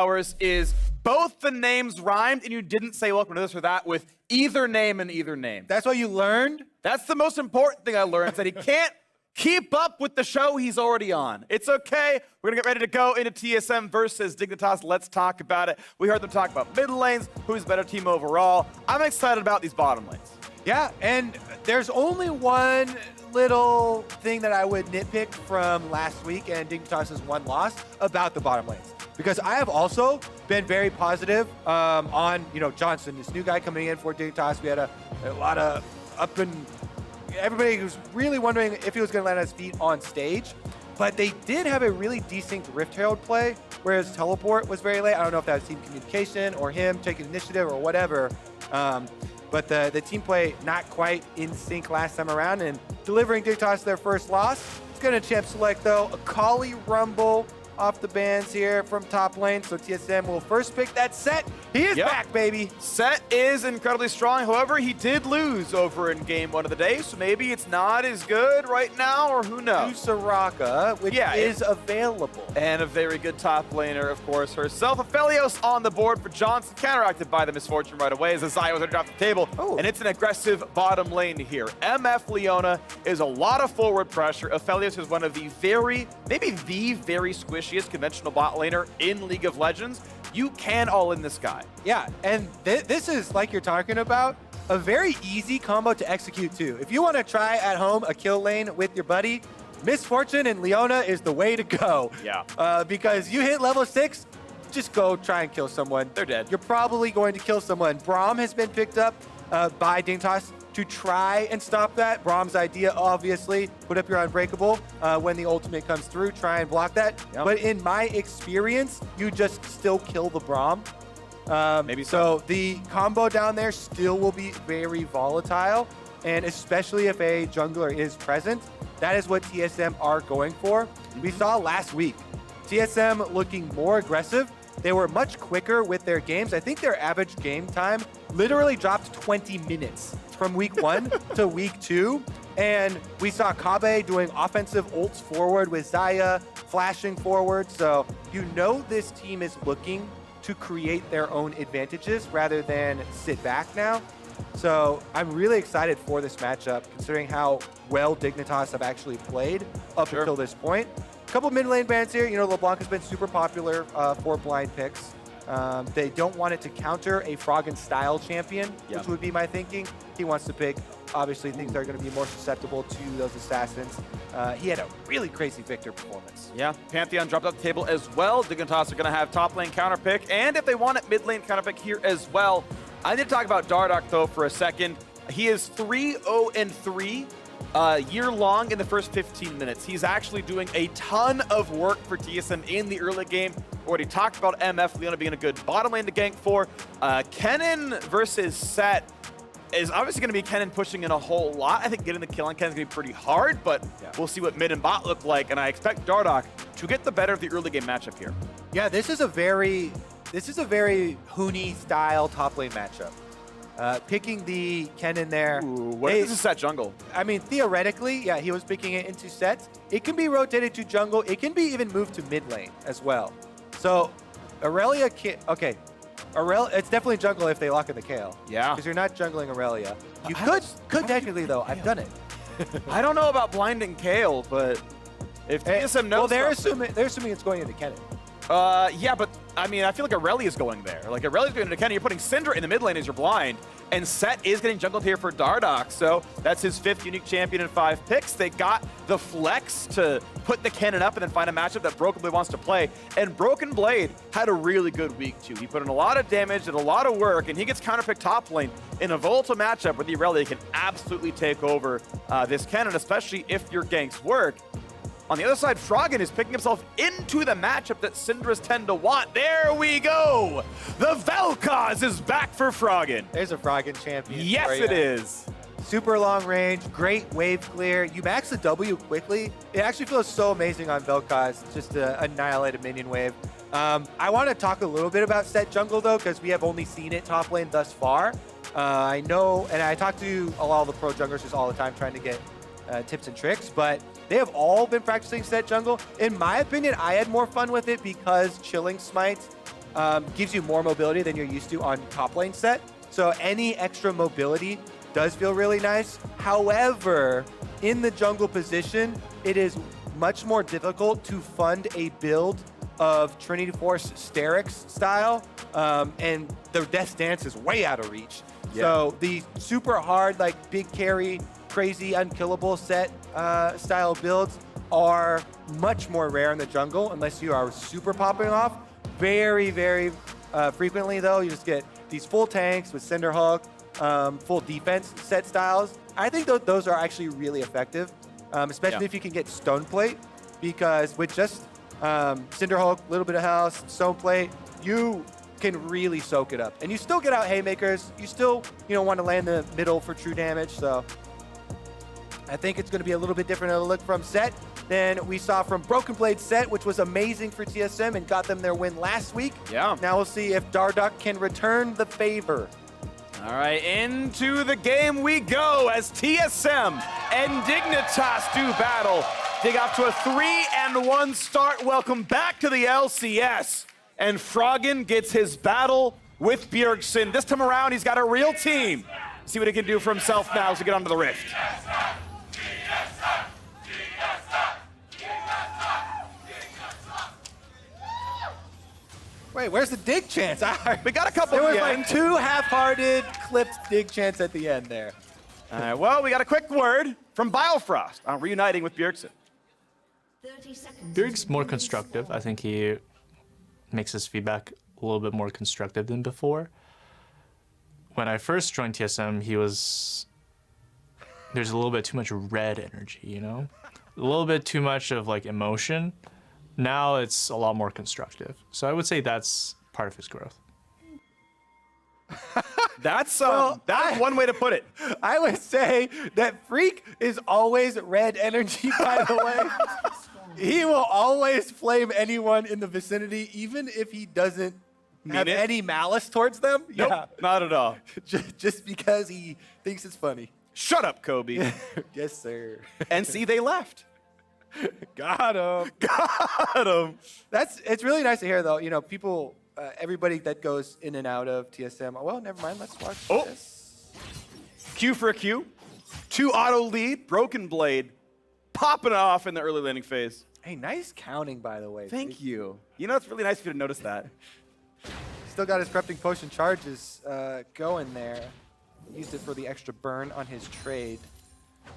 superpowers is both the names rhymed and you didn't say welcome to this or that with either name and either name. That's what you learned? That's the most important thing I learned, is that he can't keep up with the show he's already on. It's okay. We're going to get ready to go into TSM versus Dignitas. Let's talk about it. We heard them talk about mid lanes, who's the better team overall. I'm excited about these bottom lanes. Yeah, and there's only one little thing that I would nitpick from last week and Dignitas' one loss about the bottom lanes. Because I have also been very positive on, Johnsun, this new guy coming in for Dignitas. We had a lot of everybody was really wondering if he was going to land on his feet on stage. But they did have a really decent Rift Herald play, whereas teleport was very late. I don't know if that was team communication or him taking initiative or whatever. But the team play not quite in sync last time around, and delivering Dignitas their first loss. It's going to champ select, though. A Kali Rumble off the bans here from top lane. So TSM will first pick that Set. He is back, baby. Set is incredibly strong. However, he did lose over in game 1 of the day, so maybe it's not as good right now, or who knows? To Soraka, which is available. And a very good top laner, of course, herself. Aphelios on the board for Johnsun, counteracted by the misfortune right away as Zaya was off the table. And it's an aggressive bottom lane here. MF Leona is a lot of forward pressure. Aphelios is one of the maybe the very squishiest conventional bot laner in League of Legends. You can all in this guy. Yeah, and this is, like you're talking about, a very easy combo to execute too. If you want to try at home a kill lane with your buddy, Misfortune and Leona is the way to go. Yeah. Because you hit level 6, just go try and kill someone. They're dead. You're probably going to kill someone. Braum has been picked up by Dignitas to try and stop that. Braum's idea, obviously, put up your Unbreakable when the ultimate comes through, try and block that. Yep. But in my experience, you just still kill the Braum. Maybe so. The combo down there still will be very volatile, and especially if a jungler is present, that is what TSM are going for. We saw last week, TSM looking more aggressive. They were much quicker with their games. I think their average game time literally dropped 20 minutes from week 1 to week 2. And we saw Kobbe doing offensive ults forward with Zaya flashing forward. So this team is looking to create their own advantages rather than sit back now. So I'm really excited for this matchup, considering how well Dignitas have actually played up until this point. A couple mid lane bans here. LeBlanc has been super popular for blind picks. They don't want it to counter a Froggen style champion, which would be my thinking. He wants to pick, obviously, things that are going to be more susceptible to those assassins. He had a really crazy Victor performance. Yeah, Pantheon dropped off the table as well. Dignitas are going to have top lane counter pick, and if they want it, mid lane counter pick here as well. I need to talk about Dardoch, though, for a second. He is 3-0-3. Year long in the first 15 minutes. He's actually doing a ton of work for TSM in the early game. Already talked about MF Leona being a good bottom lane to gank for. Kennen versus Set is obviously going to be Kennen pushing in a whole lot. I think getting the kill on Kennen is going to be pretty hard, but we'll see what mid and bot look like, and I expect Dardoch to get the better of the early game matchup here. Yeah, this is a very Huni style top lane matchup. Picking the Kennen there. Ooh, what is a Set jungle? I mean, theoretically, yeah, he was picking it into sets. It can be rotated to jungle. It can be even moved to mid lane as well. So Aurelia it's definitely jungle if they lock in the Kayle. Yeah. Because you're not jungling Aurelia. You could technically, though. I've done it. I don't know about blinding Kayle, but if TSM knows, well, they're assuming it's going into Kennen. Yeah, but I mean, I feel like Aurelia is going there. Like Aurelia's going into Kennen. You're putting Syndra in the mid lane as your blind, and Set is getting jungled here for Dardoch. So that's his 5th unique champion in 5 picks. They got the flex to put the Kennen up and then find a matchup that Broken Blade wants to play. And Broken Blade had a really good week too. He put in a lot of damage, did a lot of work, and he gets counterpicked top lane in a volatile matchup where the Aurelia can absolutely take over this Kennen, especially if your ganks work. On the other side, Froggen is picking himself into the matchup that Syndras tend to want. There we go! The Vel'Koz is back for Froggen. There's a Froggen champion. Yes, it is. Super long range, great wave clear. You max the W quickly. It actually feels so amazing on Vel'Koz, just to annihilate a minion wave. I want to talk a little bit about Set jungle, though, because we have only seen it top lane thus far. I know, and I talk to a lot of the pro junglers just all the time trying to get tips and tricks, but they have all been practicing Set jungle. In my opinion, I had more fun with it because Chilling Smite gives you more mobility than you're used to on top lane set. So any extra mobility does feel really nice. However, in the jungle position, it is much more difficult to fund a build of Trinity Force Sterix style, and the Death Dance is way out of reach. Yeah. So the super hard, like big carry, crazy unkillable set style builds are much more rare in the jungle unless you are super popping off. Very, very frequently though, you just get these full tanks with Cinderhulk, full defense set styles. I think those are actually really effective, especially if you can get Stoneplate, because with just Cinderhulk, a little bit of health, Stoneplate, you can really soak it up. And you still get out Haymakers. You still, want to land the middle for true damage. So I think it's going to be a little bit different of a look from Set than we saw from Broken Blade Set, which was amazing for TSM and got them their win last week. Yeah. Now we'll see if Dardoch can return the favor. All right, into the game we go as TSM and Dignitas do battle. Dig off to a 3-1 start. Welcome back to the LCS. And Froggen gets his battle with Bjergsen. This time around, he's got a real team. See what he can do for himself now as we get onto the Rift. Wait, where's the dig chance? We got a couple there at was the like end. 2 half-hearted clipped dig chance at the end there. All right, well, we got a quick word from Biofrost on reuniting with Bjergsen. Bjerg's more constructive. I think he makes his feedback a little bit more constructive than before. When I first joined TSM, there's a little bit too much red energy, A little bit too much of like emotion. Now it's a lot more constructive. So I would say that's part of his growth. That's one way to put it. I would say that Freak is always red energy, by the way. He will always flame anyone in the vicinity, even if he doesn't have any malice towards them. Nope, yeah, not at all. Just because he thinks it's funny. Shut up, Kobbe. Yes, sir. And see, they left. Got him. Got him. It's really nice to hear, though. People, everybody that goes in and out of TSM. Well, never mind. Let's watch this. Q for a Q. 2 auto lead. Broken Blade popping off in the early laning phase. Hey, nice counting, by the way. Thank you. It's really nice of you to notice that. Still got his Corrupting Potion charges going there. Used it for the extra burn on his trade.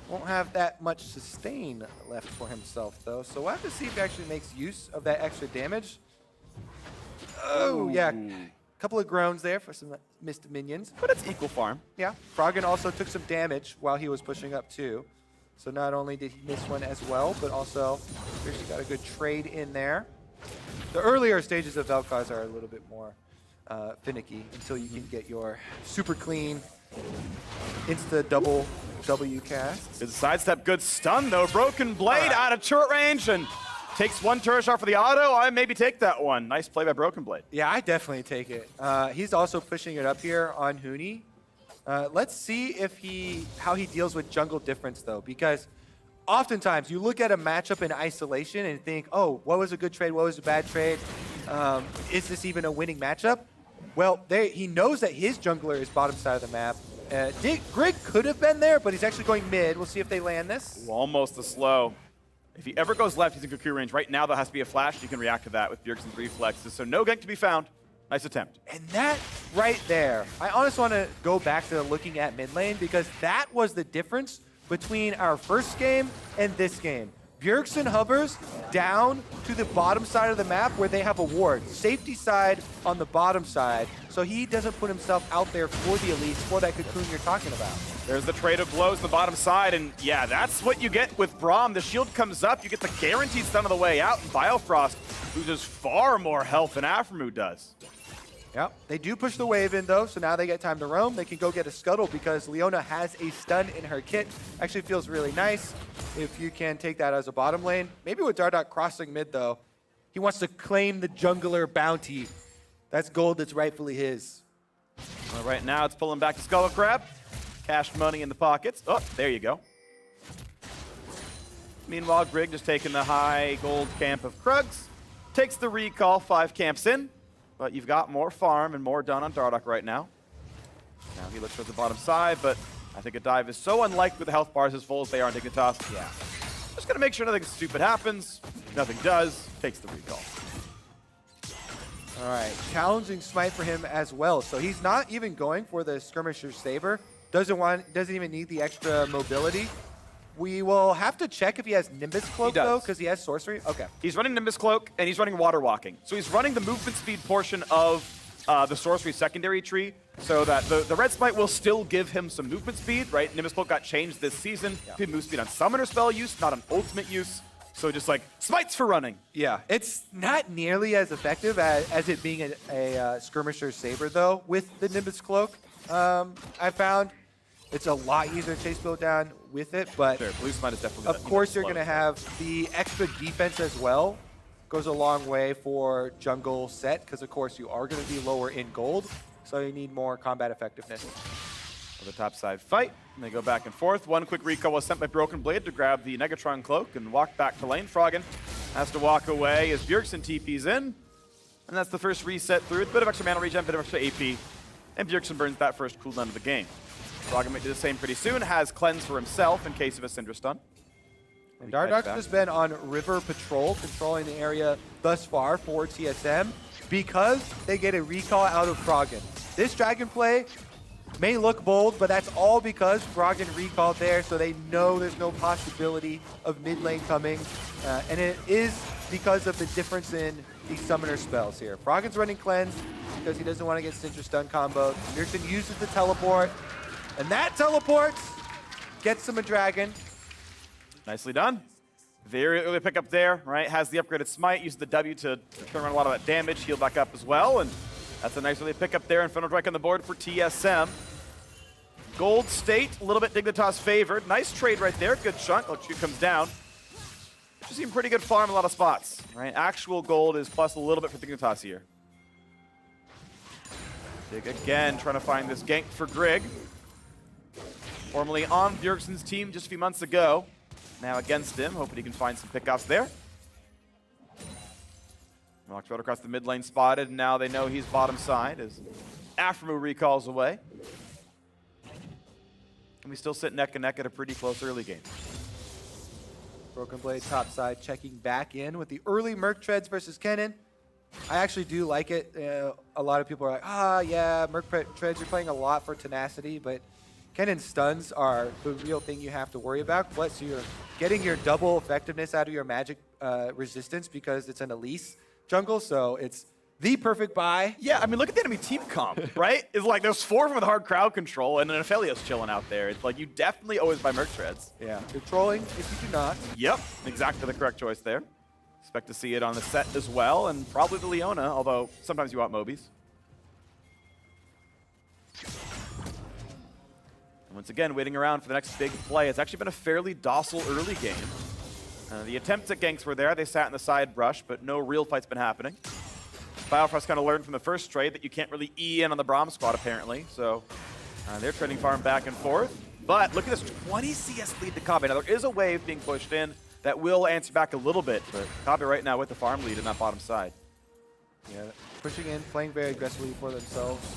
Won't have that much sustain left for himself, though. So we'll have to see if he actually makes use of that extra damage. Oh, yeah. Couple of groans there for some missed minions. But it's equal farm. Yeah. Froggen also took some damage while he was pushing up, too. So not only did he miss one as well, but also actually got a good trade in there. The earlier stages of Vel'Koz are a little bit more finicky until you can get your super clean insta double W cast. Good sidestep, good stun though. Broken Blade out of turret range and takes one turret shot for the auto. I maybe take that one. Nice play by Broken Blade. Yeah, I definitely take it. He's also pushing it up here on Huni. Let's see how he deals with jungle difference though, because oftentimes you look at a matchup in isolation and think, oh, what was a good trade? What was a bad trade? Is this even a winning matchup? Well, he knows that his jungler is bottom side of the map. Grig could have been there, but he's actually going mid. We'll see if they land this. Ooh, almost a slow. If he ever goes left, he's in Goku range. Right now, there has to be a flash. You can react to that with Bjergsen's reflexes. So no gank to be found. Nice attempt. And that right there, I honestly want to go back to looking at mid lane because that was the difference between our first game and this game. Bjergsen hovers down to the bottom side of the map where they have a ward. Safety side on the bottom side, so he doesn't put himself out there for the elites, for that cocoon you're talking about. There's the trade of blows on the bottom side, and yeah, that's what you get with Braum. The shield comes up, you get the guaranteed stun on the way out, and Biofrost loses far more health than Aphromoo does. Yep, they do push the wave in though, so now they get time to roam. They can go get a scuttle because Leona has a stun in her kit. Actually feels really nice if you can take that as a bottom lane. Maybe with Dardoch crossing mid though, he wants to claim the jungler bounty. That's gold that's rightfully his. Well, right now it's pulling back to Skull Crab. Cash money in the pockets. Oh, there you go. Meanwhile, Grig just taking the high gold camp of Krugs. Takes the recall, 5 camps in. but you've got more farm and more done on Dardoch right now. Now he looks towards the bottom side, but I think a dive is so unlikely with the health bars as full as they are on Dignitas. Yeah. Just gonna make sure nothing stupid happens. Nothing does. Takes the recall. All right, challenging smite for him as well. So he's not even going for the skirmisher saber. Doesn't even need the extra mobility. We will have to check if he has Nimbus Cloak though, because he has sorcery. Okay. He's running Nimbus Cloak and he's running Water Walking. So he's running the movement speed portion of the sorcery secondary tree, so that the red smite will still give him some movement speed, right? Nimbus Cloak got changed this season to move speed on summoner spell use, not on ultimate use. So just like smites for running. Yeah, it's not nearly as effective as it being a skirmisher saber though with the Nimbus Cloak. I found it's a lot easier to chase build down with it, but sure, blue smite is definitely of course you're going to have the extra defense as well. Goes a long way for jungle set because of course you are going to be lower in gold, so you need more combat effectiveness. For the top side fight, and they go back and forth. One quick recall was sent by Broken Blade to grab the Negatron cloak and walk back to lane. Froggen has to walk away as Bjergsen TP's in, and that's the first reset through. It's a bit of extra mana regen, bit of extra AP, and Bjergsen burns that first cooldown of the game. Froggen might do the same pretty soon, has cleanse for himself in case of a Syndra stun. And Dardoch has been on river patrol, controlling the area thus far for TSM because they get a recall out of Froggen. This dragon play may look bold, but that's all because Froggen recalled there, so they know there's no possibility of mid lane coming. And it is because of the difference in the summoner spells here. Froggen's running cleanse because he doesn't want to get Syndra stun comboed. Bjergsen uses the teleport, and that teleport gets him a dragon. Nicely done. Very early pickup there, right? Has the upgraded smite, uses the W to turn around a lot of that damage, heal back up as well, and that's a nice early pickup there. Infernal Drake on the board for TSM. Gold State, a little bit Dignitas favored. Nice trade right there, good chunk. Look, shoot comes down. Just seeing pretty good farm in a lot of spots, right? Actual gold is plus a little bit for Dignitas here. Dig again, trying to find this gank for Grig. Formerly on Bjergsen's team just a few months ago. Now against him, hoping he can find some pickoffs there. Walks right across the mid lane spotted, and now they know he's bottom side as Aphromoo recalls away. And we still sit neck and neck at a pretty close early game. Broken Blade top side checking back in with the early Merc Treads versus Kennen. I actually do like it. A lot of people are like, yeah, Merc Treads are playing a lot for tenacity, but Kennen stuns are the real thing you have to worry about. Plus, you're getting your double effectiveness out of your magic resistance because it's an Elise jungle, so it's the perfect buy. Yeah, I mean, look at the enemy team comp, right? It's like there's 4 of them with hard crowd control, and an Aphelios chilling out there. It's like you definitely always buy Merc Treads. Yeah, you're trolling if you do not. Yep, exactly the correct choice there. Expect to see it on the set as well, and probably the Leona, although sometimes you want Mobies. And once again, waiting around for the next big play. It's actually been a fairly docile early game. The attempts at ganks were there. They sat in the side brush, but no real fight's been happening. Biofrost kind of learned from the first trade that you can't really E in on the Braum squad, apparently. So they're trading farm back and forth. But look at this 20 CS lead to Kobbe. Now, there is a wave being pushed in that will answer back a little bit, but Kobbe right now with the farm lead in that bottom side. Yeah, pushing in, playing very aggressively for themselves.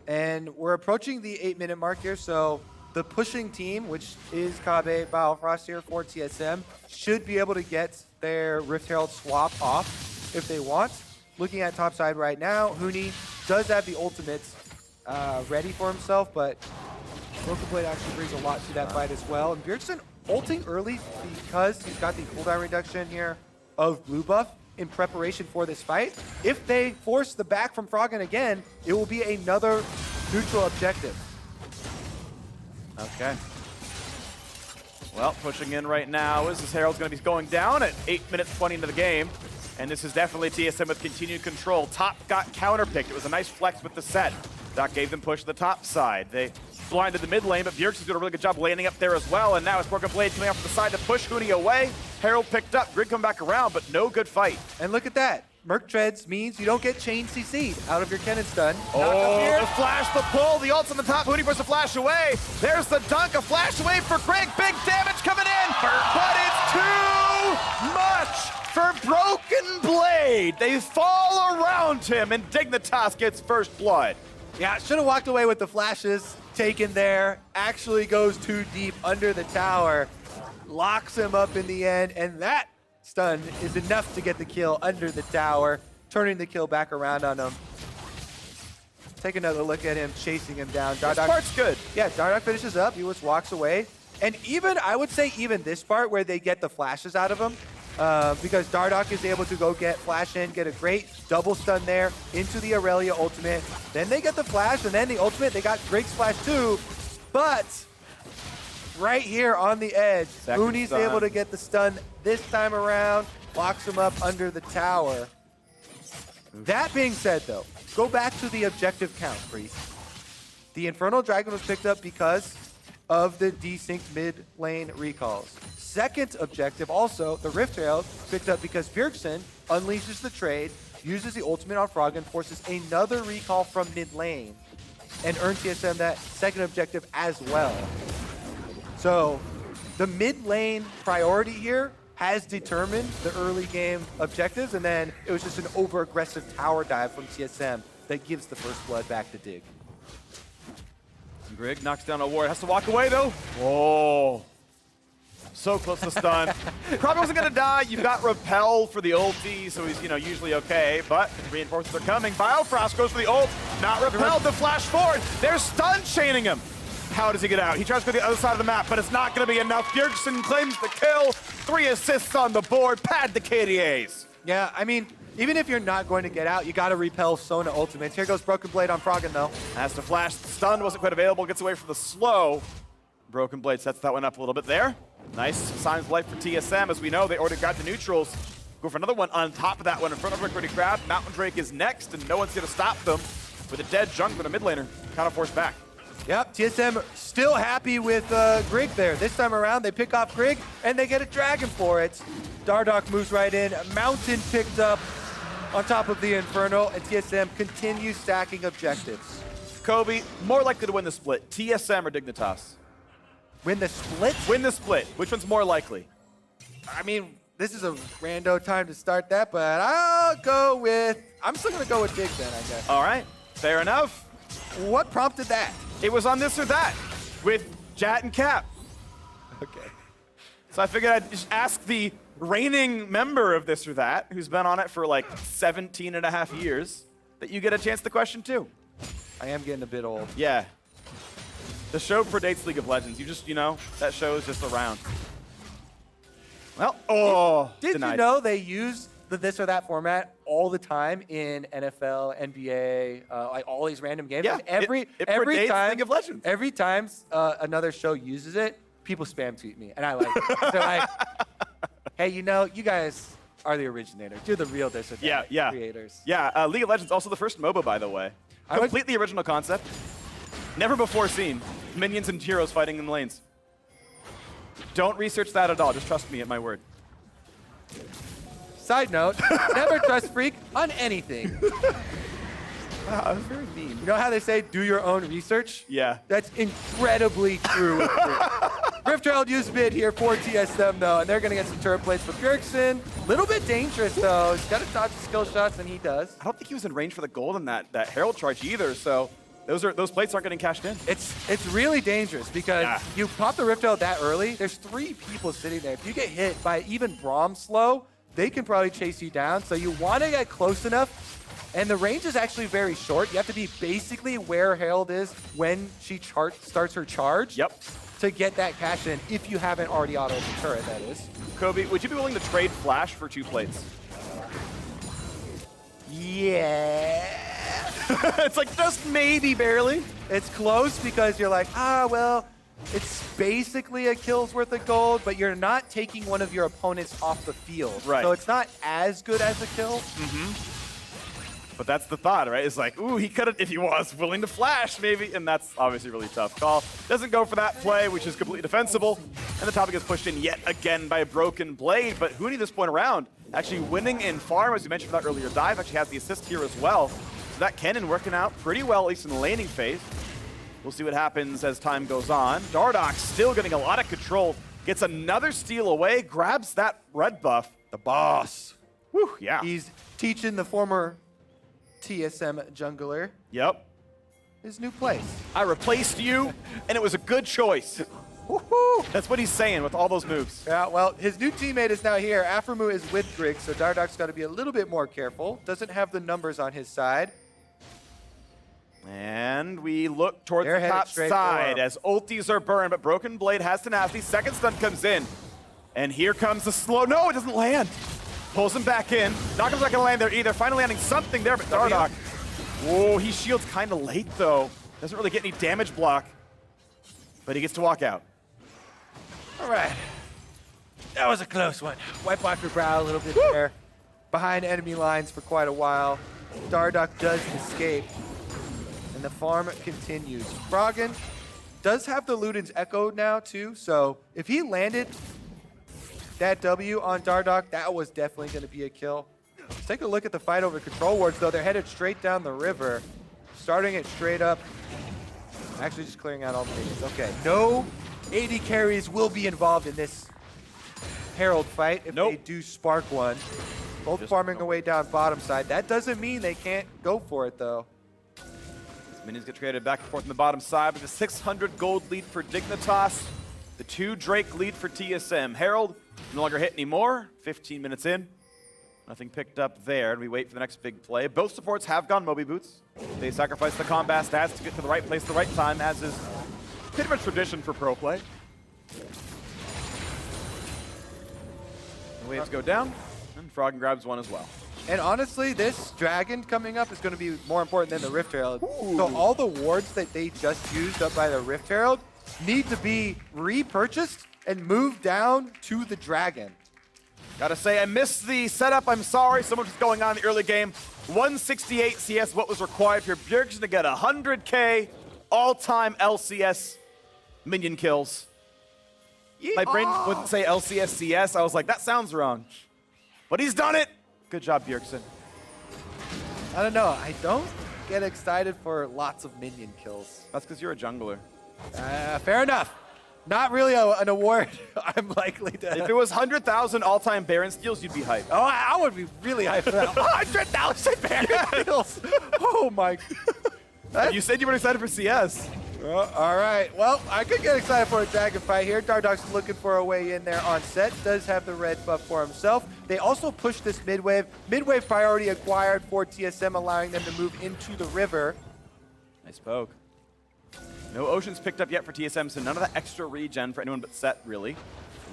And we're approaching the 8-minute mark here, so the pushing team, which is Kobbe, Biofrost here for TSM, should be able to get their Rift Herald swap off if they want. Looking at top side right now, Huni does have the ultimates ready for himself, but Broken Blade actually brings a lot to that fight as well. And Bjergsen ulting early because he's got the cooldown reduction here of blue buff in preparation for this fight. If they force the back from Froggen again, it will be another neutral objective. Okay. Well, pushing in right now is this Herald's going to be going down at 8 minutes 20 into the game. And this is definitely TSM with continued control. Top got counterpicked. It was a nice flex with the set. That gave them push to the top side. They blinded the mid lane, but Bjergsen's doing a really good job landing up there as well. And now it's Broken Blade coming off the side to push Huni away. Herald picked up. Grig come back around, but no good fight. And look at that. Merc Treads means you don't get chain CC'd out of your Kennen stun. Oh, the flash, the pull, the ult's on the top. Huni puts the flash away. There's the dunk, a flash away for Grig. Big damage coming in, but it's too much for Broken Blade. They fall around him, and Dignitas gets first blood. Yeah, should have walked away with the flashes taken there. Actually goes too deep under the tower. Locks him up in the end, and that stun is enough to get the kill under the tower, turning the kill back around on him. Take another look at him, chasing him down. This part's good. Yeah, Dardoch finishes up. He just walks away. And even, I would say even this part where they get the flashes out of him, because Dardoch is able to go get flash in, get a great double stun there into the Aurelia ultimate. Then they get the flash, and then the ultimate, they got Grig's flash too. But right here on the edge, Huni's able to get the stun this time around, locks him up under the tower. That being said though, go back to the objective count, Priest. The Infernal Dragon was picked up because of the desynced mid lane recalls. Second objective also, the Rift Trail picked up because Bjergsen unleashes the trade, uses the ultimate on Froggen, forces another recall from mid lane, and earns TSM that second objective as well. So the mid lane priority here has determined the early game objectives, and then it was just an over-aggressive tower dive from TSM that gives the first blood back to Dig. Grig knocks down a ward, has to walk away though. Whoa. So close to stun. Probably wasn't gonna die. You've got Repel for the ulti, so he's, usually okay, but reinforcements are coming. Biofrost goes for the ult, not repelled, the flash forward. They're stun chaining him. How does he get out? He tries to go to the other side of the map, but it's not gonna be enough. Bjergsen claims the kill. 3 assists on the board, pad the KDAs. Yeah, I mean, even if you're not going to get out, you gotta repel Sona ultimates. Here goes Broken Blade on Froggen though. Has to flash, stun wasn't quite available, gets away from the slow. Broken Blade sets that one up a little bit there. Nice signs of life for TSM. As we know, they already got the neutrals. Go for another one on top of that one. In front of Rick already grabbed. Mountain Drake is next, and no one's gonna stop them. With a dead jungler and a mid laner, kind of forced back. Yep, TSM still happy with Grig there. This time around, they pick off Grig, and they get a dragon for it. Dardoch moves right in. Mountain picked up on top of the Inferno, and TSM continues stacking objectives. Kobbe, more likely to win the split, TSM or Dignitas? Win the split? Win the split. Which one's more likely? I mean, this is a rando time to start that, but I'll go with, I'm still gonna go with Dig then, I guess. All right, fair enough. What prompted that? It was on this or that with Jat and Cap. Okay. So I figured I'd just ask the reigning member of this or that, who's been on it for like 17 and a half years, that you get a chance to question too. I am getting a bit old. Yeah. The show predates League of Legends. You just, that show is just around. Well, Did denied. you know they use the this or that format all the time in NFL, NBA, like all these random games? Yeah, And every it every predates time, League of Legends. Every time another show uses it, people spam tweet me, and I like it. They're like, "Hey, you guys are the originators. You're the real this or that creators." Yeah, League of Legends also the first MOBA, by the way. Completely original concept. Never before seen. Minions and heroes fighting in lanes. Don't research that at all. Just trust me at my word. Side note, never trust Freak on anything. Wow, that was very mean. You know how they say, do your own research? Yeah. That's incredibly true with Rift. Rift Herald used mid here for TSM, though, and they're going to get some turret plates for Bjergsen. Little bit dangerous, though. He's got to dodge the skill shots, and he does. I don't think he was in range for the gold in that Herald charge either, so those plates aren't getting cashed in. It's really dangerous because you pop the Rift Herald that early, there's 3 people sitting there. If you get hit by even Braum slow, they can probably chase you down, so you want to get close enough. And the range is actually very short. You have to be basically where Herald is when she starts her charge. Yep. To get that cash in, if you haven't already autoed the turret, that is. Kobbe, would you be willing to trade Flash for 2 plates? Yeah. It's like just maybe, barely. It's close because you're like, well, it's basically a kill's worth of gold, but you're not taking one of your opponents off the field. Right. So it's not as good as a kill. Mm-hmm. But that's the thought, right? It's like, ooh, he could have, if he was willing to flash, maybe. And that's obviously a really tough call. Doesn't go for that play, which is completely defensible. And the topic is pushed in yet again by Broken Blade. But Huni this point around, actually winning in farm, as you mentioned for that earlier dive, actually has the assist here as well. So that cannon working out pretty well, at least in the laning phase. We'll see what happens as time goes on. Dardoch still getting a lot of control. Gets another steal away, grabs that red buff. The boss. Whew, yeah. He's teaching the former TSM jungler Yep. his new place. I replaced you, and it was a good choice. Woohoo! That's what he's saying with all those moves. Yeah, well, his new teammate is now here. Aphromoo is with Grig, so Dardoch's got to be a little bit more careful. Doesn't have the numbers on his side. And we look towards They're the top headed straight side for him. as ultis are burned, but Broken Blade has tenacity. Second stun comes in. And here comes the slow. No, it doesn't land. Pulls him back in. Not going to land there either. Finally landing something there, but Dardoch. Whoa, he shields kind of late, though. Doesn't really get any damage block. But he gets to walk out. All right. That was a close one. Wipe off your brow a little bit there. Behind enemy lines for quite a while. Dardoch does escape. And the farm continues. Froggen does have the Luden's Echo now, too. So if he landed that W on Dardoch, that was definitely going to be a kill. Let's take a look at the fight over control wards, though. They're headed straight down the river. Starting it straight up. Actually, just clearing out all the minions. Okay, no AD carries will be involved in this Herald fight if they do spark one. Both Just farming away down bottom side. That doesn't mean they can't go for it, though. Minions get traded back and forth on the bottom side with a 600 gold lead for Dignitas. The 2 Drake lead for TSM. Herald no longer hit anymore. 15 minutes in. Nothing picked up there, and we wait for the next big play. Both supports have gone Moby Boots. They sacrifice the combat stats to get to the right place at the right time, as is pretty much tradition for pro play. The waves go down, and Froggen grabs one as well. And honestly, this dragon coming up is going to be more important than the Rift Herald. So all the wards that they just used up by the Rift Herald need to be repurchased and moved down to the dragon. Gotta say, I missed the setup. I'm sorry. So much was going on in the early game. 168 CS, what was required for Bjergsen to get 100K all-time LCS minion kills. My brain wouldn't say LCS CS. I was like, that sounds wrong. But he's done it. Good job, Bjergsen. I don't know. I don't get excited for lots of minion kills. That's because you're a jungler. Fair enough. Not really an award I'm likely to. If it was 100,000 all-time Baron steals, you'd be hyped. Oh, I would be really hyped for that. 100,000 Baron steals. Oh my. You said you were excited for CS. All right. Well, I could get excited for a dragon fight here. Dardoch's looking for a way in there on set. Does have the red buff for himself. They also push this mid wave. Mid wave priority acquired for TSM, allowing them to move into the river. Nice poke. No oceans picked up yet for TSM, so none of that extra regen for anyone but Set, really.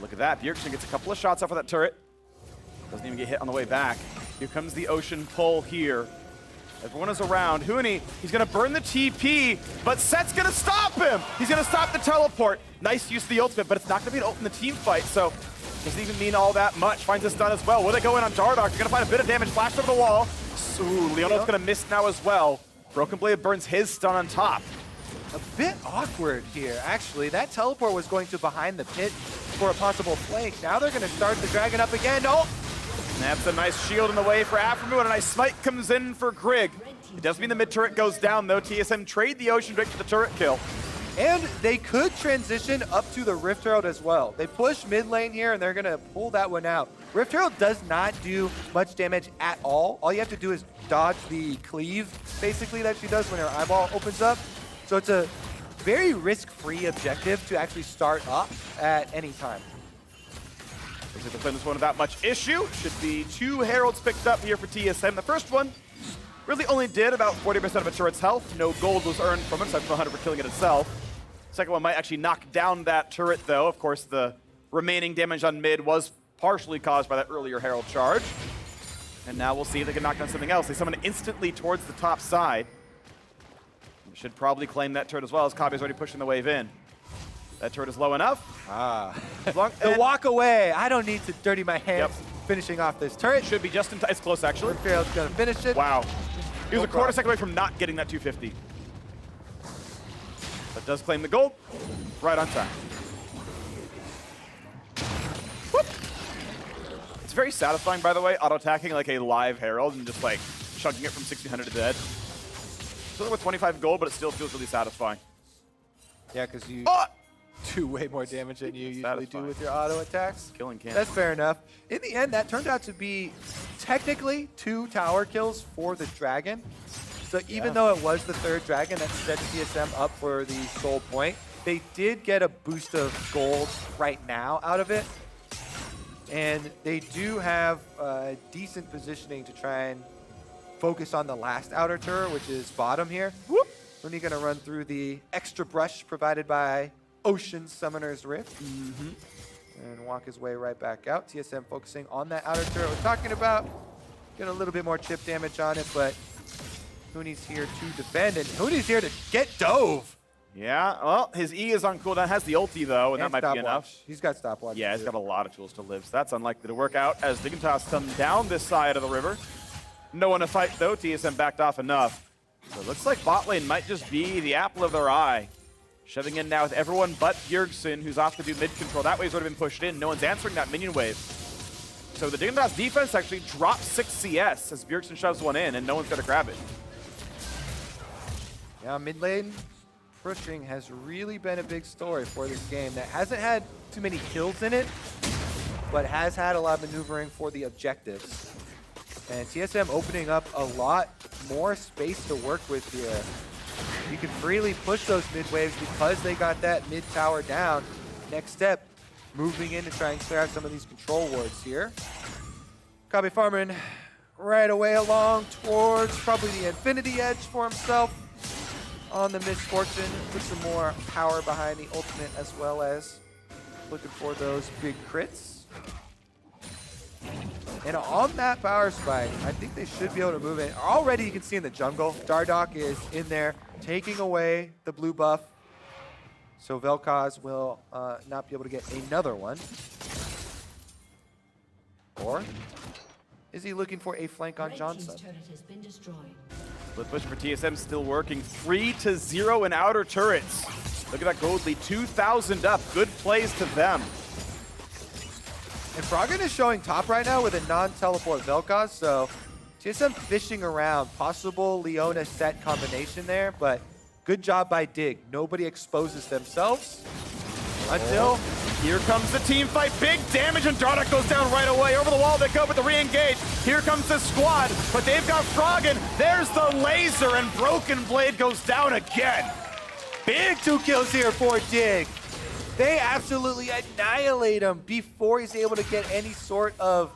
Look at that. Bjergsen gets a couple of shots off of that turret. Doesn't even get hit on the way back. Here comes the ocean pull here. Everyone is around. Huni, he's going to burn the TP, but Set's going to stop him. He's going to stop the teleport. Nice use of the ultimate, but it's not going to be an ult in the team fight, so doesn't even mean all that much. Finds a stun as well. Will they go in on Dardoch? They're going to find a bit of damage. Flash over the wall. Ooh, Leono's going to miss now as well. Broken Blade burns his stun on top. A bit awkward here, actually. That teleport was going to behind the pit for a possible flank. Now they're going to start the dragon up again. Oh! That's a nice shield in the way for Aphromoo, and a nice smite comes in for Grig. It does mean the mid turret goes down, though. TSM trade the Ocean Drake for the turret kill. And they could transition up to the Rift Herald as well. They push mid lane here, and they're going to pull that one out. Rift Herald does not do much damage at all. All you have to do is dodge the cleave, basically, that she does when her eyeball opens up. So it's a very risk-free objective to actually start up at any time. Looks like they're playing this one without much issue. Should be 2 Heralds picked up here for TSM. The first one really only did about 40% of a turret's health. No gold was earned from it, so I'm 100 for killing it itself. Second one might actually knock down that turret, though. Of course, the remaining damage on mid was partially caused by that earlier Herald charge. And now we'll see if they can knock down something else. They summon instantly towards the top side. Should probably claim that turret as well, as Kobbe's already pushing the wave in. That turret is low enough. The walk away. I don't need to dirty my hands finishing off this turret. Should be just in time. It's close, actually. Herald's going to finish it. Wow. He was a quarter second away from not getting that 250. But does claim the gold. Right on time. Whoop. It's very satisfying, by the way, auto-attacking like a live Herald and just like chunking it from 1600 to dead. Still with 25 gold, but it still feels really satisfying. Yeah, because you... Oh! do way more damage than you usually do Satisfying. with your auto attacks. Killing Cam. That's fair enough. In the end, that turned out to be technically 2 tower kills for the dragon. So even though it was the 3rd dragon that set TSM up for the soul point, they did get a boost of gold right now out of it. And they do have decent positioning to try and focus on the last outer turret, which is bottom here. Whoop! Huni gonna run through the extra brush provided by Ocean Summoner's Rift. And walk his way right back out. TSM focusing on that outer turret we're talking about. Get a little bit more chip damage on it, but Huni's here to defend, and Huni's here to get dove. Yeah, well, his E is on cooldown, has the ulti though, and that might be stopwatch. enough. He's got stopwatch. Yeah, he's too. got a lot of tools to live, so that's unlikely to work out as Dignitas come down this side of the river. No one to fight though, TSM backed off enough. So it looks like bot lane might just be the apple of their eye. Shoving in now with everyone but Bjergsen, who's off to do mid control. That wave's already been pushed in. No one's answering that minion wave. So the Dignitas defense actually drops 6 CS as Bjergsen shoves one in, and no one's going to grab it. Yeah, mid lane pushing has really been a big story for this game that hasn't had too many kills in it, but has had a lot of maneuvering for the objectives. And TSM opening up a lot more space to work with here. You can freely push those mid waves because they got that mid tower down. Next step, moving in to try and clear out some of these control wards here. Kobbe farming right away along towards probably the Infinity Edge for himself on the Misfortune. Put some more power behind the ultimate as well as looking for those big crits. And on that power spike, I think they should be able to move in. Already you can see in the jungle, Dardoch is in there taking away the blue buff. So Vel'Koz will not be able to get another one. Or is he looking for a flank on Johnsun? Split push for TSM still working. 3-0 in outer turrets. Look at that gold lead, 2,000 up. Good plays to them. And Froggen is showing top right now with a non-teleport Vel'Koz, so TSM fishing around. Possible Leona set combination there, but good job by Dig. Nobody exposes themselves until... Here comes the team fight. Big damage, and Dardoch goes down right away. Over the wall they go with the re-engage. Here comes the squad, but they've got Froggen. There's the laser, and Broken Blade goes down again. Big 2 kills here for Dig. They absolutely annihilate him before he's able to get any sort of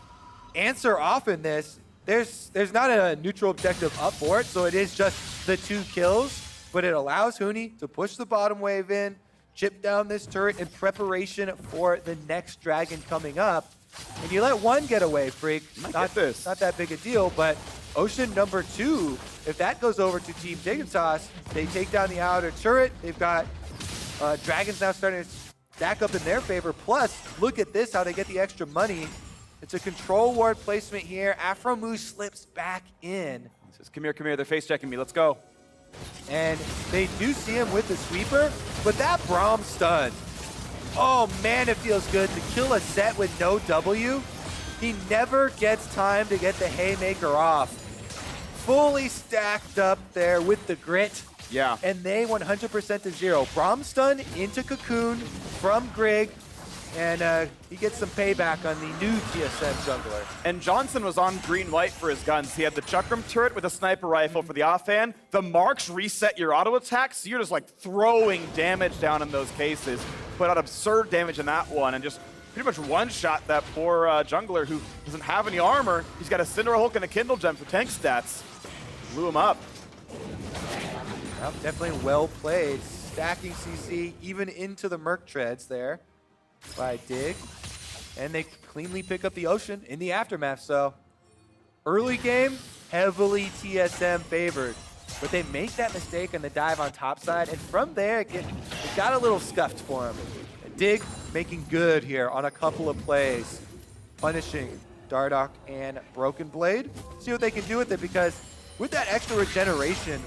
answer off in this. There's not a neutral objective up for it, so it is just the 2 kills, but it allows Huni to push the bottom wave in, chip down this turret in preparation for the next dragon coming up. And you let one get away, Freak. Not that big a deal, but Ocean number 2, if that goes over to Team Dignitas, they take down the outer turret. They've got dragons now starting to stack up in their favor. Plus, look at this, how they get the extra money. It's a control ward placement here. Aphromoo slips back in. He says, come here, they're face checking me, let's go. And they do see him with the sweeper, but that Braum stun, oh man, it feels good to kill a set with no W. He never gets time to get the haymaker off. Fully stacked up there with the grit. Yeah. And they 100% to 0. Braum stun into Cocoon from Grig. And he gets some payback on the new TSM jungler. And Johnsun was on green-white for his guns. He had the Chakram turret with a sniper rifle for the offhand. The marks reset your auto attacks, so you're just like throwing damage down in those cases. Put out absurd damage in that one and just pretty much one-shot that poor jungler who doesn't have any armor. He's got a Cinder Hulk and a Kindle Gem for tank stats. Blew him up. Well, definitely well played. Stacking CC even into the Merc Treads there by Dig. And they cleanly pick up the Ocean in the aftermath. So early game, heavily TSM favored. But they make that mistake on the dive on top side. And from there, it got a little scuffed for him. Dig making good here on a couple of plays. Punishing Dardoch and Broken Blade. See what they can do with it, because with that extra regeneration,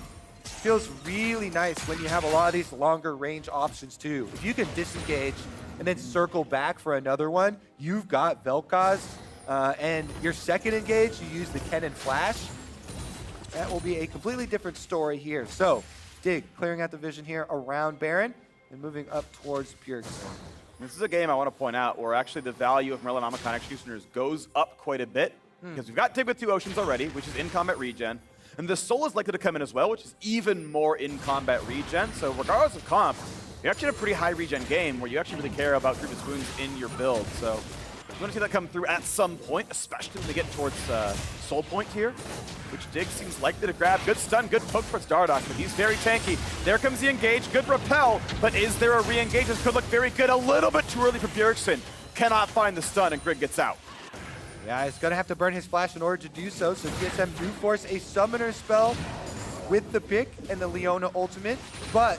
feels really nice when you have a lot of these longer range options too. If you can disengage and then circle back for another one, you've got Vel'Koz. And your second engage, you use the Cannon Flash. That will be a completely different story here. So, Dig clearing out the vision here around Baron. and moving up towards Bjergsen. This is a game I want to point out where actually the value of Morellonomicon Executioners goes up quite a bit. Because we've got Dig with 2 Oceans already, which is in-combat regen. And the Soul is likely to come in as well, which is even more in-combat regen. So regardless of comp, you're actually in a pretty high regen game where you actually really care about Grievous Wounds in your build. So we're going to see that come through at some point, especially when they get towards Soul Point here, which Dig seems likely to grab. Good stun, good poke towards Dardoch, but he's very tanky. There comes the engage, good repel, but is there a re-engage? This could look very good. A little bit too early for Bjergsen. Cannot find the stun, and Grig gets out. Yeah, he's going to have to burn his flash in order to do so. So TSM do force a summoner spell with the pick and the Leona ultimate, but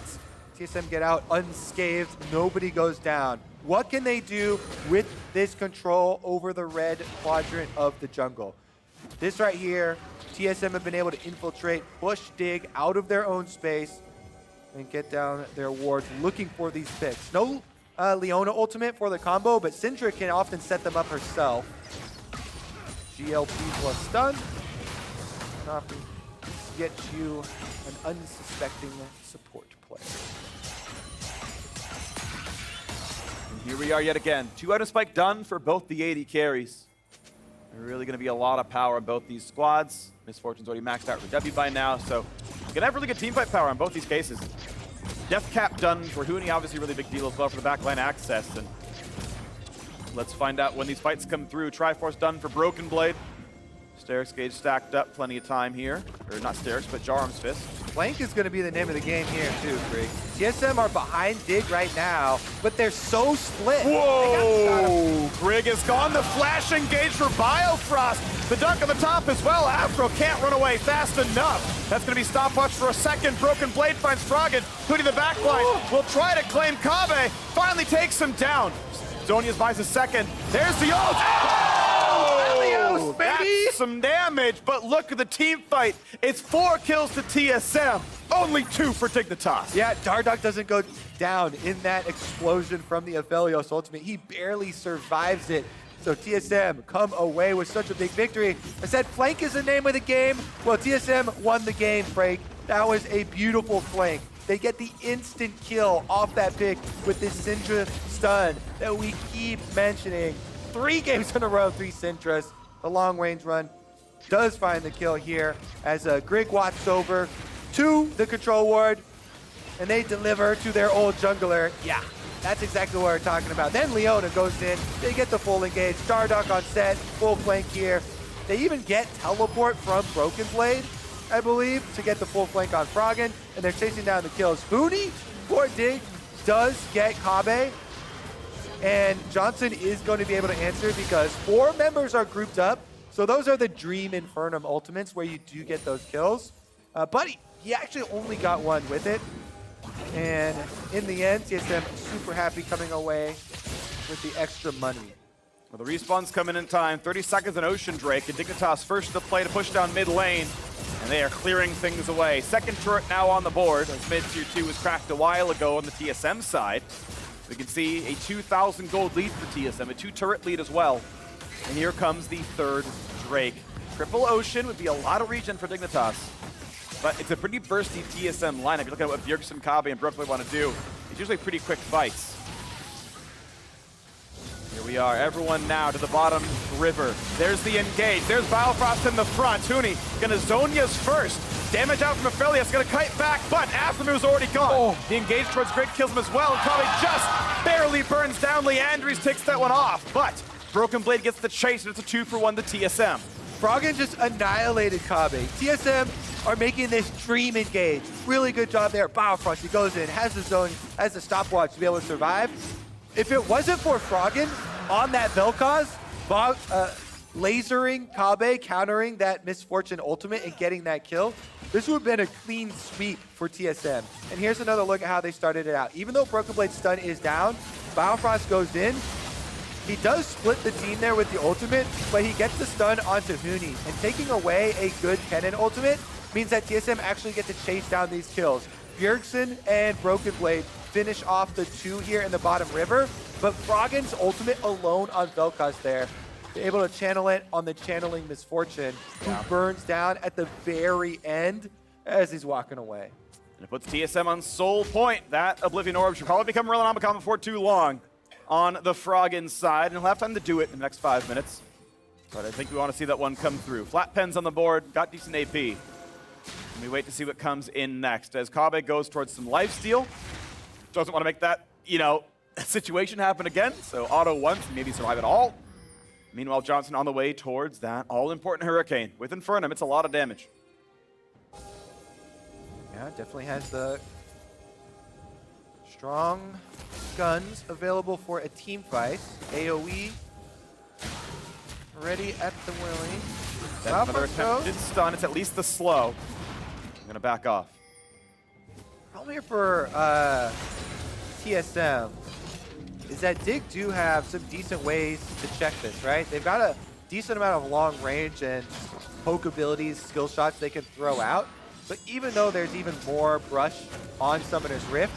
TSM get out unscathed. Nobody goes down. What can they do with this control over the red quadrant of the jungle? This right here, TSM have been able to infiltrate, push Dig out of their own space, and get down their wards looking for these picks. No Leona ultimate for the combo, but Syndra can often set them up herself. GLP plus stun. Often get you an unsuspecting support player. And here we are yet again. 2 item spike done for both the AD carries. There's really going to be a lot of power in both these squads. Misfortune's already maxed out for W by now, so you're going to have really good teamfight power in both these cases. Death cap done for Huni, obviously really big deal as well for the backline access. And let's find out when these fights come through. Triforce done for Broken Blade. Sterix Gage stacked up, plenty of time here. Or not Sterix, but Jarum's Fist. Flank is going to be the name of the game here too, Grig. TSM are behind Dig right now, but they're so split. Whoa! Grig is gone. The flash engage for Biofrost. The dunk on the top as well. Aphro can't run away fast enough. That's going to be stopwatch for a second. Broken Blade finds Froggen. Huni the backline will try to claim Kobbe. Finally takes him down. Zonia's buys a second. There's the ult. Oh, that's some damage, but look at the team fight. It's 4 kills to TSM, only 2 for Dignitas. Yeah, Dardoch doesn't go down in that explosion from the Aphelios ultimate. He barely survives it. So TSM come away with such a big victory. I said flank is the name of the game. Well, TSM won the game, Frank. That was a beautiful flank. They get the instant kill off that pick with this Syndra stun that we keep mentioning. 3 games in a row, 3 Syndras. The long range run does find the kill here as Grig walks over to the control ward and they deliver to their old jungler. Yeah, that's exactly what we're talking about. Then Leona goes in, they get the full engage. Dardoch on set, full flank here. They even get teleport from Broken Blade, I believe, to get the full flank on Froggen, and they're chasing down the kills. Huni for Dig does get Kobbe, and Johnsun is going to be able to answer because 4 members are grouped up. So those are the Dream Infernum ultimates where you do get those kills. But he actually only got 1 with it. And in the end, TSM super happy coming away with the extra money. Well, the respawn's coming in time. 30 seconds on Ocean Drake, and Dignitas first to play to push down mid lane. And they are clearing things away. Second turret now on the board as mid tier 2 was cracked a while ago on the TSM side. We can see a 2,000 gold lead for TSM, a 2-turret lead as well. And here comes the 3rd Drake. Triple Ocean would be a lot of regen for Dignitas, but it's a pretty bursty TSM lineup. You look at what Bjergsen, Kobbe, and Brooklyn want to do. It's usually pretty quick fights. Here we are, everyone now to the bottom river. There's the engage. There's Biofrost in the front. Huni gonna Zonia's first. Damage out from Aphelios, gonna kite back, but Aphromoo already gone. The engage towards Grig kills him as well, and Kobbe just barely burns down. Leandries takes that one off, but Broken Blade gets the chase, and it's a 2-for-1 to TSM. Froggen just annihilated Kobbe. TSM are making this dream engage. Really good job there. Biofrost, he goes in, has the zone, has the stopwatch to be able to survive. If it wasn't for Froggen on that Vel'Koz, lasering Kobbe, countering that Misfortune ultimate and getting that kill, this would have been a clean sweep for TSM. And here's another look at how they started it out. Even though Broken Blade's stun is down, Biofrost goes in. He does split the team there with the ultimate, but he gets the stun onto Huni. And taking away a good Kennen ultimate means that TSM actually get to chase down these kills. Bjergsen and Broken Blade finish off the 2 here in the bottom river, but Froggen's ultimate alone on Vel'Koz there. They're able to channel it on the channeling Misfortune, who burns down at the very end as he's walking away. And it puts TSM on sole point. That Oblivion Orb should probably become Relanamicon before too long on the Froggen side, and he'll have time to do it in the next 5 minutes. But I think we want to see that one come through. Flat Pens on the board, got decent AP. And we wait to see what comes in next as Kobbe goes towards some lifesteal. Doesn't want to make that, situation happen again, so auto once, maybe survive it all. Meanwhile, Johnsun on the way towards that all-important Hurricane. With Infernum, it's a lot of damage. Yeah, definitely has the strong guns available for a team fight. AoE ready at the willy. That's another attempted stun. It's at least the slow. I'm going to back off. Problem here for TSM is that Dig do have some decent ways to check this, right? They've got a decent amount of long range and poke abilities, skill shots they can throw out. But even though there's even more brush on Summoner's Rift,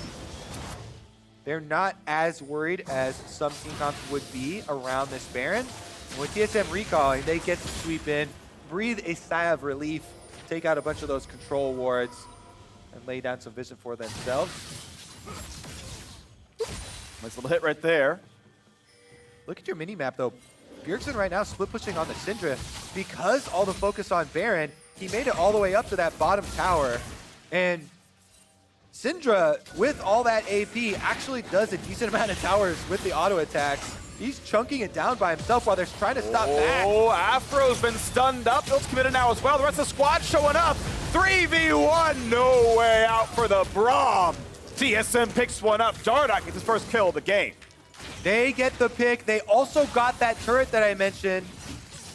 they're not as worried as some team comps would be around this Baron. And with TSM recalling, they get to sweep in, breathe a sigh of relief, take out a bunch of those control wards, and lay down some vision for themselves. Nice little hit right there. Look at your mini-map, though. Bjergsen right now split pushing on the Syndra. Because all the focus on Baron, he made it all the way up to that bottom tower. And Syndra, with all that AP, actually does a decent amount of towers with the auto attacks. He's chunking it down by himself while they're trying to stop back. Oh, Aphro's been stunned up. Bill's committed now as well. The rest of the squad showing up. 3v1, no way out for the Braum. TSM picks one up. Dardoch gets his first kill of the game. They get the pick. They also got that turret that I mentioned.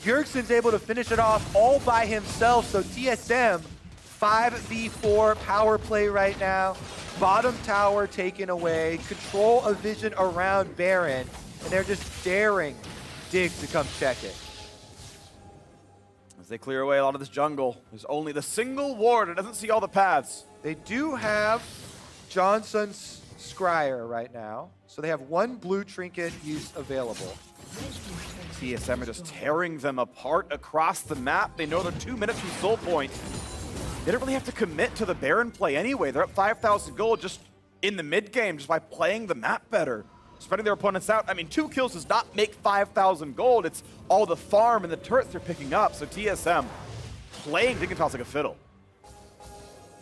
Bjergsen's able to finish it off all by himself. So TSM, 5v4 power play right now. Bottom tower taken away. Control of vision around Baron. And they're just daring Dig to come check it. As they clear away a lot of this jungle, there's only the single ward. It doesn't see all the paths. They do have Johnsun's Scryer right now. So they have one blue trinket use available. TSM are just tearing them apart across the map. They know they're 2 minutes from soul point. They don't really have to commit to the Baron play anyway. They're up 5,000 gold just in the mid game, just by playing the map better, spreading their opponents out. I mean, 2 kills does not make 5,000 gold. It's all the farm and the turrets they're picking up. So TSM playing Dignitas like a fiddle.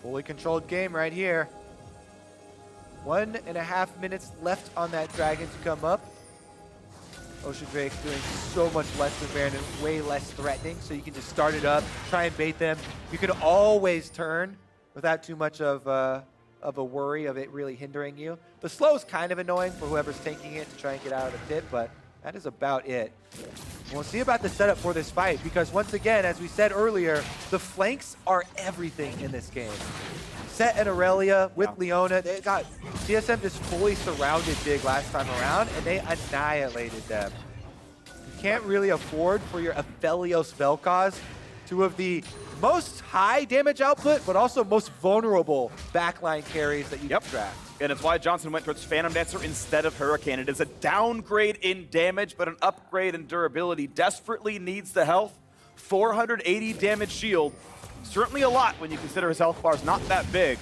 Fully controlled game right here. 1.5 minutes left on that dragon to come up. Ocean Drake doing so much less than Baron and way less threatening, so you can just start it up, try and bait them. You can always turn without too much of a worry of it really hindering you. The slow is kind of annoying for whoever's tanking it to try and get out of the pit, but that is about it. We'll see about the setup for this fight, because once again, as we said earlier, the flanks are everything in this game. Set and Aurelia with Leona, they got TSM just fully surrounded Dig last time around, and they annihilated them. You can't really afford for your Aphelios Vel'Koz, two of the most high damage output, but also most vulnerable backline carries that you can draft. And it's why Johnsun went towards Phantom Dancer instead of Hurricane. It is a downgrade in damage, but an upgrade in durability. Desperately needs the health. 480 damage shield. Certainly a lot when you consider his health bar is not that big.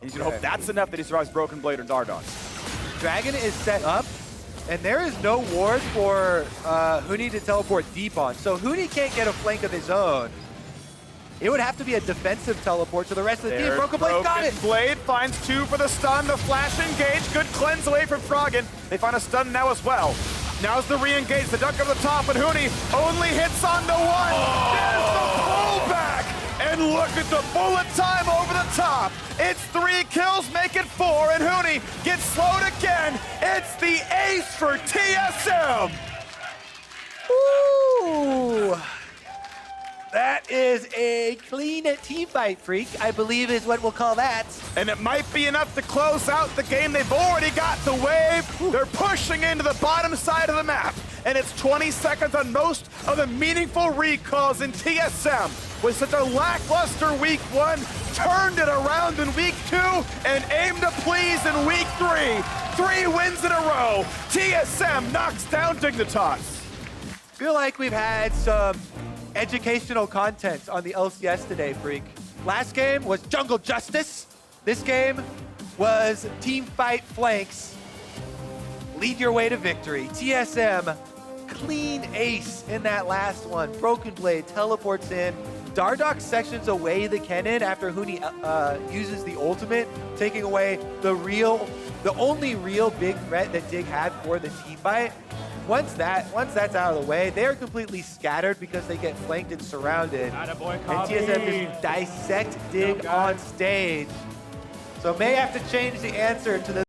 And he's going to hope that's enough that he survives Broken Blade or Dardoch. Dragon is set up, and there is no ward for Huni to teleport deep on. So Huni can't get a flank of his own. It would have to be a defensive teleport to the rest of the team. Broken Blade got it! Blade finds 2 for the stun. The flash engage. Good cleanse away from Froggen. They find a stun now as well. Now's the re-engage. The duck over the top, and Huni only hits on the 1. There's the pullback! And look at the bullet time over the top. It's 3 kills, make it 4, and Huni gets slowed again. It's the ace for TSM. Ooh. That is a clean team fight, Freak, I believe is what we'll call that. And it might be enough to close out the game. They've already got the wave. Ooh. They're pushing into the bottom side of the map. And it's 20 seconds on most of the meaningful recalls in TSM. With such a lackluster week 1, turned it around in week 2, and aimed to please in week 3. 3 wins in a row. TSM knocks down Dignitas. Feel like we've had some educational content on the LCS today, Freak. Last game was Jungle Justice. This game was team fight flanks. Lead your way to victory. TSM, clean ace in that last one. Broken Blade teleports in. Dardoch sections away the Kennen after Huni uses the ultimate, taking away the only real big threat that Dig had for the team fight. Once that's out of the way, they're completely scattered because they get flanked and surrounded. Attaboy, And Kobbe. TSM just dissect Dig on stage. So may have to change the answer to the